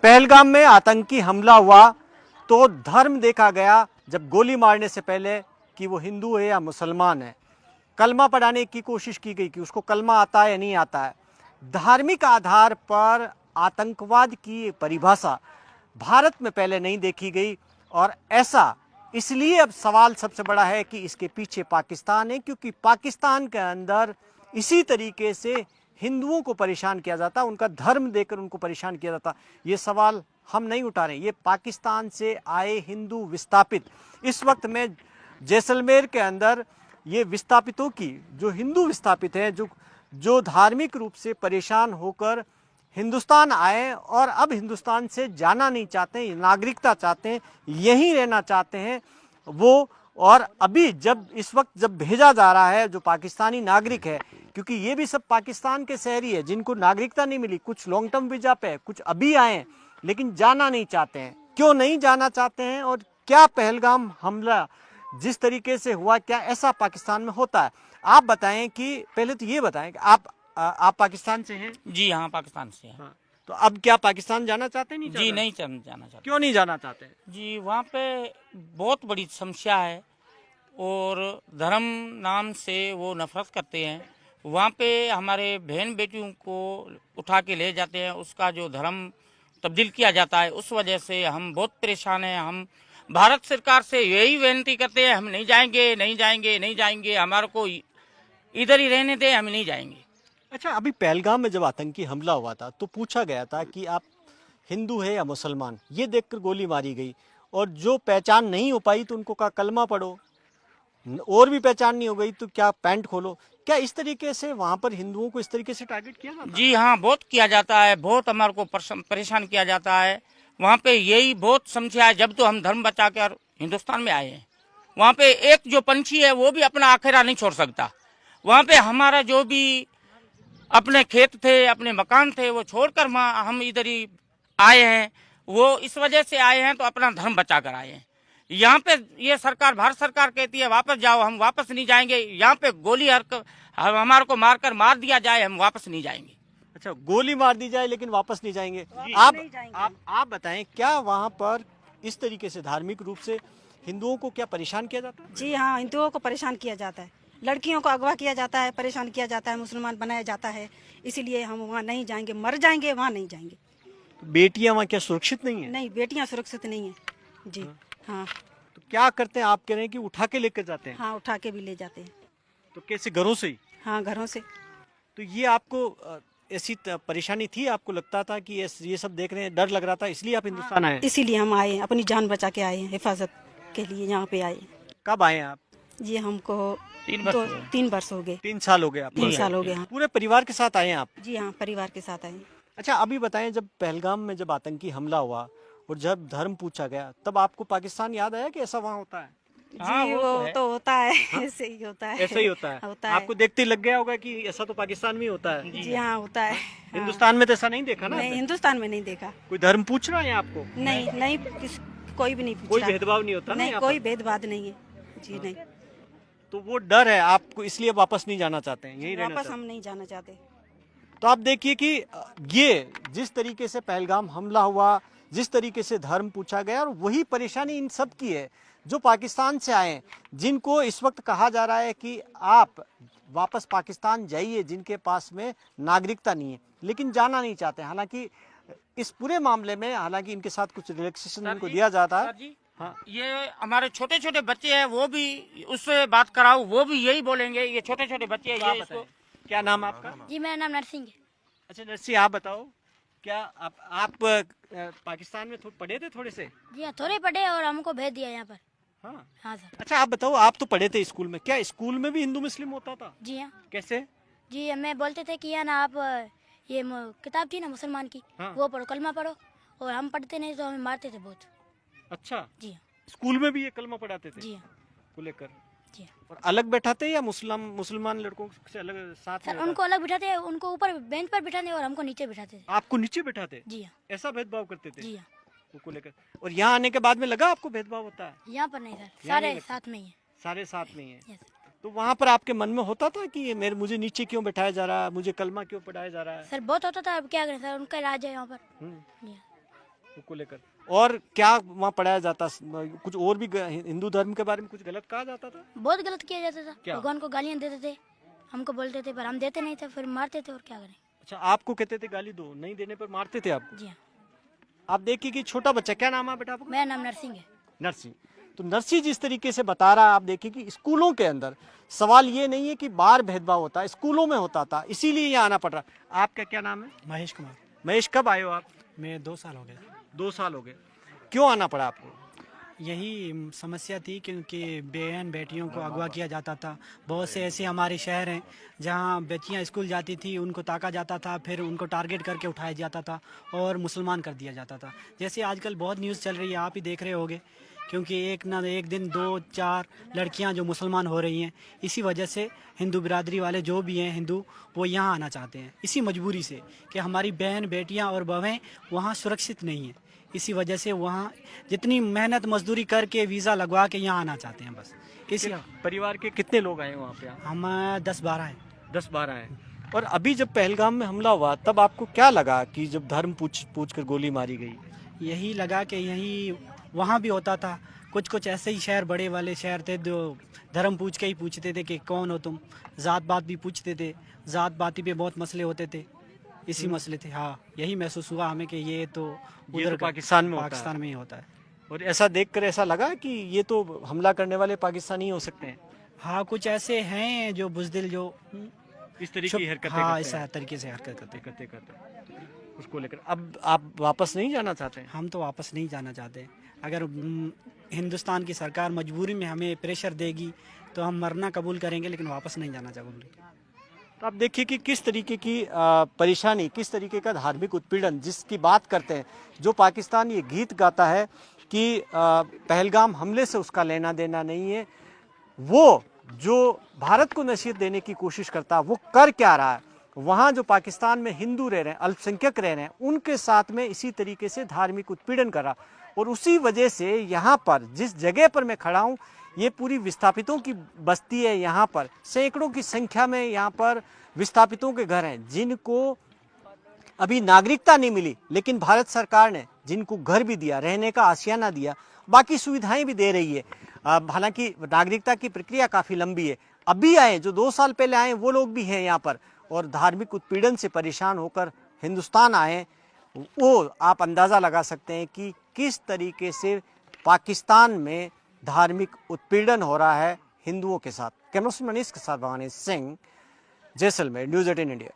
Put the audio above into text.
पहलगाम में आतंकी हमला हुआ तो धर्म देखा गया, जब गोली मारने से पहले कि वो हिंदू है या मुसलमान है। कलमा पढ़ाने की कोशिश की गई कि उसको कलमा आता है या नहीं आता है। धार्मिक आधार पर आतंकवाद की परिभाषा भारत में पहले नहीं देखी गई, और ऐसा इसलिए अब सवाल सबसे बड़ा है कि इसके पीछे पाकिस्तान है, क्योंकि पाकिस्तान के अंदर इसी तरीके से हिंदुओं को परेशान किया जाता, उनका धर्म देकर उनको परेशान किया जाता। ये सवाल हम नहीं उठा रहे, ये पाकिस्तान से आए हिंदू विस्थापित, इस वक्त में जैसलमेर के अंदर ये विस्थापितों की, जो हिंदू विस्थापित हैं, जो धार्मिक रूप से परेशान होकर हिंदुस्तान आए और अब हिंदुस्तान से जाना नहीं चाहते, नागरिकता चाहते हैं, यहीं रहना चाहते हैं वो। और अभी जब इस वक्त जब भेजा जा रहा है जो पाकिस्तानी नागरिक है, क्योंकि ये भी सब पाकिस्तान के शहरी है जिनको नागरिकता नहीं मिली, कुछ लॉन्ग टर्म वीजा पे, कुछ अभी आए हैं लेकिन जाना नहीं चाहते हैं। क्यों नहीं जाना चाहते हैं और क्या पहलगाम हमला जिस तरीके से हुआ, क्या ऐसा पाकिस्तान में होता है? आप बताएं कि पहले तो ये बताएं कि आप पाकिस्तान से हैं? जी हाँ, पाकिस्तान से हैं। हाँ। तो अब क्या पाकिस्तान जाना चाहते हैं? नहीं जी नहीं जाना चाहते। क्यों नहीं जाना चाहते? जी वहाँ पे बहुत बड़ी समस्या है और धर्म नाम से वो नफरत करते हैं। वहाँ पे हमारे बहन बेटियों को उठा के ले जाते हैं, उसका जो धर्म तब्दील किया जाता है, उस वजह से हम बहुत परेशान हैं। हम भारत सरकार से यही विनती करते हैं, हम नहीं जाएंगे, नहीं जाएंगे, नहीं जाएंगे, हमारे को इधर ही रहने दें, हम नहीं जाएंगे। अच्छा, अभी पहलगाम में जब आतंकी हमला हुआ था तो पूछा गया था कि आप हिंदू है या मुसलमान, ये देखकर गोली मारी गई, और जो पहचान नहीं हो पाई तो उनको कहा कलमा पढ़ो, और भी पहचान नहीं हो गई तो क्या पैंट खोलो। क्या इस तरीके से वहां पर हिंदुओं को इस तरीके से टारगेट किया जाता है? जी हाँ, बहुत किया जाता है, बहुत हमारे को परेशान किया जाता है। वहाँ पे यही बहुत समस्या है। जब तो हम धर्म बचा कर हिंदुस्तान में आए हैं, वहाँ पे एक जो पंछी है वो भी अपना आखेरा नहीं छोड़ सकता। वहाँ पे हमारा जो भी अपने खेत थे, अपने मकान थे, वो छोड़कर हम इधर ही आए हैं। वो इस वजह से आए हैं तो अपना धर्म बचा कर आए हैं। यहाँ पे ये सरकार, भारत सरकार कहती है वापस जाओ, हम वापस नहीं जाएंगे। यहाँ पे गोली हमारे को मार दिया जाए, हम वापस नहीं जाएंगे। अच्छा, गोली मार दी जाए लेकिन वापस नहीं जाएंगे। आप बताएं, क्या वहाँ पर इस तरीके से धार्मिक रूप से हिंदुओं को क्या परेशान किया जाता है? जी हाँ, हिंदुओं को परेशान किया जाता है, लड़कियों को अगवा किया जाता है, परेशान किया जाता है, मुसलमान बनाया जाता है। इसीलिए हम वहाँ नहीं जाएंगे, मर जाएंगे, वहाँ नहीं जाएंगे। बेटियां वहाँ क्या सुरक्षित नहीं है? नहीं, बेटियाँ सुरक्षित नहीं है जी। हाँ। तो क्या करते हैं? आप कह रहे हैं कि उठा के लेकर जाते हैं? हाँ, उठा के भी ले जाते हैं। तो कैसे, घरों से ही? हाँ, घरों से। तो ये आपको ऐसी परेशानी थी, आपको लगता था कि ये सब देख रहे हैं, डर लग रहा था, इसलिए आप हिंदुस्तान आए? इसीलिए हम आए, अपनी जान बचा के आए हैं, हिफाजत के लिए यहाँ पे आए। कब आए हैं आप? जी हमको 3 वर्ष हो गए। 3 साल हो गए आप? 3 साल हो गए। हाँ। पूरे परिवार के साथ आए हैं आप? जी हाँ, परिवार के साथ आए। अच्छा, अभी बताएं, जब पहलगाम में जब आतंकी हमला हुआ और जब धर्म पूछा गया, तब आपको पाकिस्तान याद आया कि ऐसा वहाँ होता है? हाँ, जी वो तो होता है। ऐसे ही होता है। ऐसा ही होता है। आपको देखते ही लग गया होगा कि ऐसा तो पाकिस्तान में ही होता है। जी हाँ, होता है। हिंदुस्तान में तो ऐसा नहीं देखा ना? नहीं, हिंदुस्तान में नहीं देखा। कोई धर्म पूछ रहा है आपको? नहीं, कोई भी नहीं पूछ कोई रहा। भेदभाव नहीं होता? नहीं, कोई भेदभाव नहीं है जी। नहीं, तो वो डर है आपको, इसलिए वापस नहीं जाना चाहते हैं, यही रहना वापस चाहते हम नहीं जाना चाहते। तो आप देखिए कि ये जिस तरीके से पहलगाम हमला हुआ, जिस तरीके से धर्म पूछा गया, और वही परेशानी इन सब की है जो पाकिस्तान से आए हैं, जिनको इस वक्त कहा जा रहा है कि आप वापस पाकिस्तान जाइए, जिनके पास में नागरिकता नहीं है लेकिन जाना नहीं चाहते। हालांकि इस पूरे मामले में हालांकि इनके साथ कुछ रिलैक्सेशन इनको दिया जाता है। हाँ। ये हमारे छोटे छोटे बच्चे हैं, वो भी उससे बात कराओ, वो भी यही बोलेंगे। ये छोटे छोटे बच्चे हैं, ये इसको। क्या नाम आपका? जी, मेरा नाम नरसिंह है। अच्छा नरसिंह, आप बताओ, क्या आप पाकिस्तान में पढ़े थे थोड़े से? जी हाँ, थोड़े पढ़े और हमको भेज दिया यहाँ पर। हाँ। हाँ सर। अच्छा, आप बताओ, आप तो पढ़े थे स्कूल में, क्या स्कूल में भी हिंदू मुस्लिम होता था? जी हाँ। कैसे? जी, हमें बोलते थे कि है ना, आप ये किताब थी ना मुसलमान की, हाँ। वो पढ़ो, कलमा पढ़ो, और हम पढ़ते नहीं तो हमें मारते थे बहुत। अच्छा। जी हाँ। स्कूल में भी ये कलमा पढ़ाते थे? जी हाँ। को लेकर? जी हाँ। और अलग बैठाते या मुसलमान लड़कों से अलग साथ सर, में? उनको अलग बिठाते हैं, उनको ऊपर बेंच पर बिठाते और हमको नीचे बिठाते थे। आपको नीचे बैठाते? जी हाँ। ऐसा भेदभाव करते थे? जी हाँ। को लेकर। और यहाँ आने के बाद में लगा आपको भेदभाव होता है? यहाँ पर नहीं सर, यहाँ सारे नहीं साथ में ही है। सारे साथ में ही है। यस। तो वहाँ पर आपके मन में होता था कि ये मुझे नीचे क्यों बैठाया जा रहा है, मुझे कलमा क्यों पढ़ाया जा रहा है? सर बहुत होता था, अब क्या करें सर, उनका इलाज है यहाँ पर। हम्म। जी हाँ। को लेकर? और क्या वहाँ पढ़ाया जाता? कुछ और भी हिंदू धर्म के बारे में कुछ गलत कहा जाता था? बहुत गलत किया जाता था। क्या? भगवान को गालियाँ देते थे, हमको बोलते थे पर हम देते नहीं थे, फिर मारते थे और क्या करें। अच्छा, आपको कहते थे गाली दो, नहीं देने पर मारते थे आप? जी हाँ। आप देखिए कि छोटा बच्चा, क्या नाम है बेटा आपका? मेरा नाम नरसिंह है। नरसिंह। तो नरसिंह जिस तरीके से बता रहा है, आप देखिए कि स्कूलों के अंदर सवाल ये नहीं है कि बाहर भेदभाव होता है, स्कूलों में होता था, इसीलिए यहाँ आना पड़ रहा। आपका क्या नाम है? महेश कुमार। महेश, कब आए हो आप? मैं 2 साल हो गए। 2 साल हो गए। क्यों आना पड़ा आपको? यही समस्या थी क्योंकि बहन बेटियों को अगवा किया जाता था। बहुत से ऐसे हमारे शहर हैं जहां बच्चियां स्कूल जाती थी, उनको ताका जाता था, फिर उनको टारगेट करके उठाया जाता था और मुसलमान कर दिया जाता था। जैसे आजकल बहुत न्यूज़ चल रही है, आप ही देख रहे होंगे, क्योंकि एक ना एक दिन 2-4 लड़कियां जो मुसलमान हो रही हैं। इसी वजह से हिंदू बिरादरी वाले जो भी हैं हिंदू, वो यहाँ आना चाहते हैं इसी मजबूरी से कि हमारी बहन बेटियां और बहवें वहाँ सुरक्षित नहीं हैं। इसी वजह से वहाँ जितनी मेहनत मजदूरी करके वीज़ा लगवा के यहाँ आना चाहते हैं बस। इसी परिवार के कितने लोग आए वहाँ पे? हम 10-12 हैं। 10-12 हैं। और अभी जब पहलगाम में हमला हुआ तब आपको क्या लगा कि जब धर्म पूछ कर गोली मारी गई? यही लगा कि यही वहाँ भी होता था। कुछ ऐसे ही शहर, बड़े वाले शहर थे जो धर्म पूछ के ही पूछते थे कि कौन हो तुम। ज़ात बात भी पूछते थे, ज़ात बाती पे बहुत मसले होते थे, इसी मसले थे। हाँ, यही महसूस हुआ हमें कि ये तो उधर पाकिस्तान में पाकिस्तान में ही होता है। और ऐसा देखकर ऐसा लगा कि ये तो हमला करने वाले पाकिस्तानी हो सकते हैं। हाँ, कुछ ऐसे हैं जो बुज़दिल, जो इस तरीके की हरकतें हाँ, करते इस हैं। तरीके से हरकत करते हैं। करते उसको लेकर अब आप वापस नहीं जाना चाहते हैं? हम तो वापस नहीं जाना चाहते। अगर हिंदुस्तान की सरकार मजबूरी में हमें प्रेशर देगी तो हम मरना कबूल करेंगे, लेकिन वापस नहीं जाना चाहेंगे। तो आप देखिए कि किस तरीके की परेशानी, किस तरीके का धार्मिक उत्पीड़न जिसकी बात करते हैं, जो पाकिस्तान ये गीत गाता है कि पहलगाम हमले से उसका लेना देना नहीं है, वो जो भारत को नसीहत देने की कोशिश करता है वो कर क्या रहा है? वहाँ जो पाकिस्तान में हिंदू रह रहे हैं, अल्पसंख्यक रह रहे हैं, उनके साथ में इसी तरीके से धार्मिक उत्पीड़न कर रहा। और उसी वजह से यहाँ पर जिस जगह पर मैं खड़ा हूँ, ये पूरी विस्थापितों की बस्ती है। यहाँ पर सैकड़ों की संख्या में यहाँ पर विस्थापितों के घर हैं जिनको अभी नागरिकता नहीं मिली, लेकिन भारत सरकार ने जिनको घर भी दिया, रहने का आशियाना दिया, बाकी सुविधाएं भी दे रही है। हालांकि नागरिकता की प्रक्रिया काफ़ी लंबी है। अभी आए जो 2 साल पहले आए वो लोग भी हैं यहाँ पर, और धार्मिक उत्पीड़न से परेशान होकर हिंदुस्तान आए। वो आप अंदाज़ा लगा सकते हैं कि किस तरीके से पाकिस्तान में धार्मिक उत्पीड़न हो रहा है हिंदुओं के साथ। कैमरा मनीष के साथ भवानी सिंह, जैसलमेर, न्यूज़ 18 इंडिया।